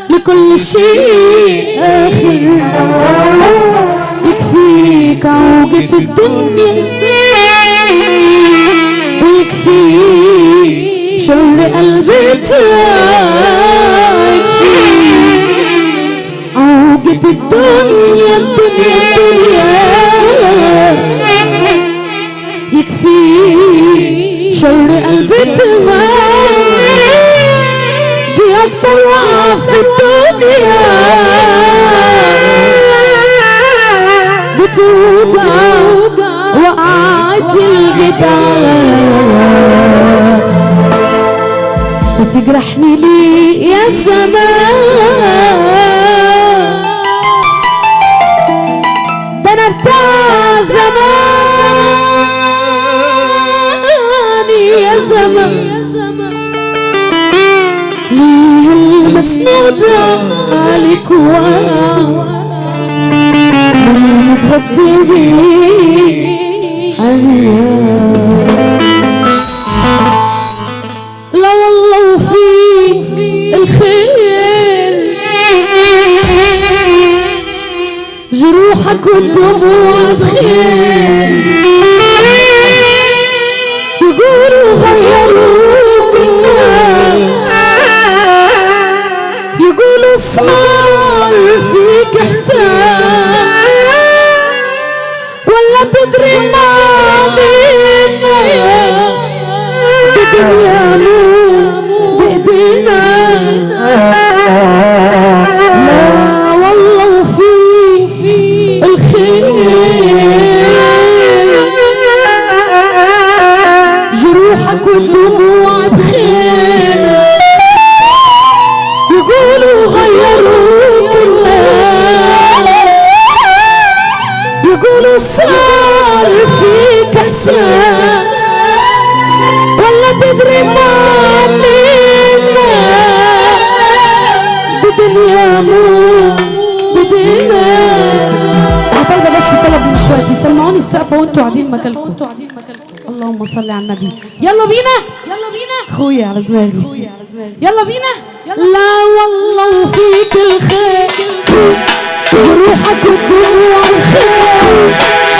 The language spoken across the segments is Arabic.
لكل شيء آخر، يكفيك عوجة الدنيا ويكفي شر قلبك، عوجة الدنيا الدنيا يكفي شر قلبك، دي أكتر وقعة في الدنيا بتوجع وقعت الجدال، بتجرحني ليه يا زمان؟ ده أنا بتاع زماني يا زمان، ليه المسنودة عليك متغطي بيه لا والله وفي الخير جروحك والدموع بخير، يقولوا غيروك الناس، يقولوا صار فيك احسان، ولا تدري ما علينا بدنيا مو بايدينا، لا والله وفي الخير جروحك والدموع بخير، يقولوا غيروك الناس، يقولوا صار فيك احسان، ولا تدري ما علينا بدنيا مو بدينا. طالبة بس طلب من اخواتي سمعوني السقفة وانتوا قاعدين مكانكم. اللهم صل على النبي. يلا بينا اخويا على دماغي، يلا بينا. لا والله وفيك الخير جروحك والدموع الخير،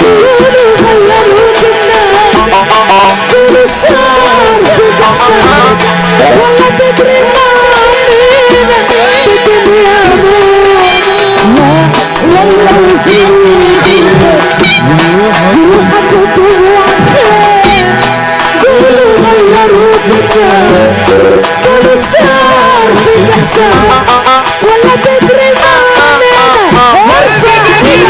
يقولوا غيروك الناس، يقولوا صار فيك احسان، ولا تدري ما علينا بدنيا مو، لا والله وفيك جروحك والدموع الخير، يقولوا غيروك الناس، يقولوا صار فيك احسان، ولا تدري ما علينا ارفع ايدك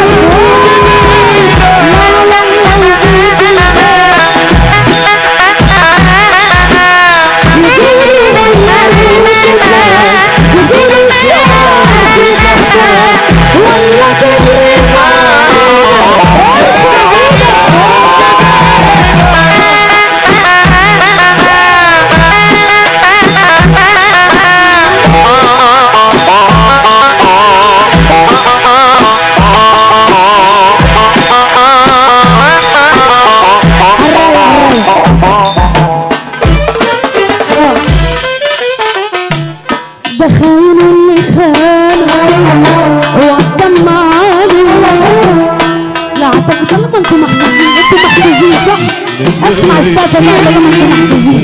دخاين اللي خانوا وعالدمعاني. لا اعتقد طالما انتوا محظوظين، انتوا محظوظين صح؟ اسمع السقفة بقى طالما انتوا محظوظين،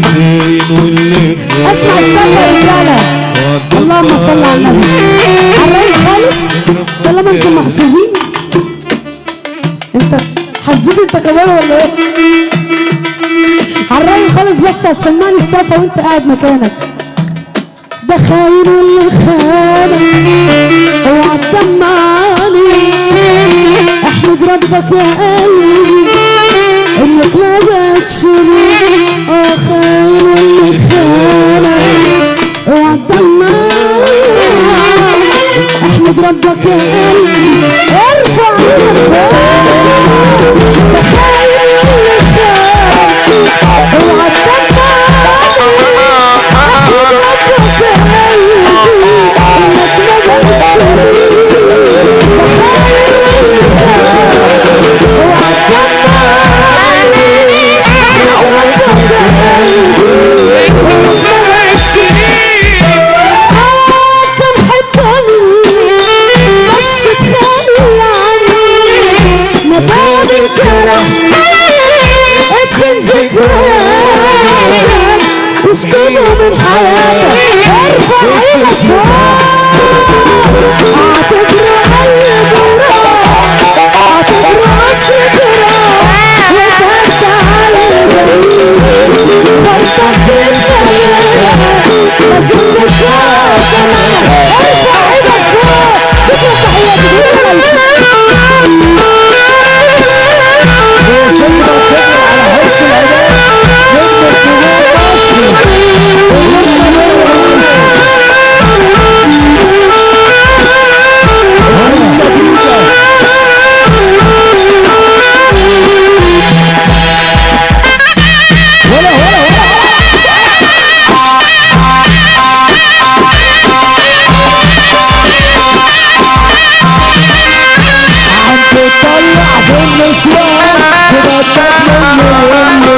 اسمع السقفة يا رجالة. اللهم صل على النبي. على الرايق خالص طالما انتوا محظوظين. انت حظيت انت كمان ولا ايه؟ على الرايق خالص بس هتسمعني السقفة وانت قاعد مكانك. ده خاين واللي خانك وعالدمعاني، احمد ربك يا قلبي انك ما بتشيلني. خاين واللي خانك وعالدمعاني، احمد ربك يا قلبي ارفع ايدك فوق. ده خاين واللي خانك وعالدمعاني، تشتموا من حياتك ارفع ايدك فوق اعتبروا قلب وراح اعتبروا قصر فراق وفات على الجميل فرطشت لازم نتشاف كمان ارفع ايدك فوق شكرا تحياتي طلع في النسوان كده تطلع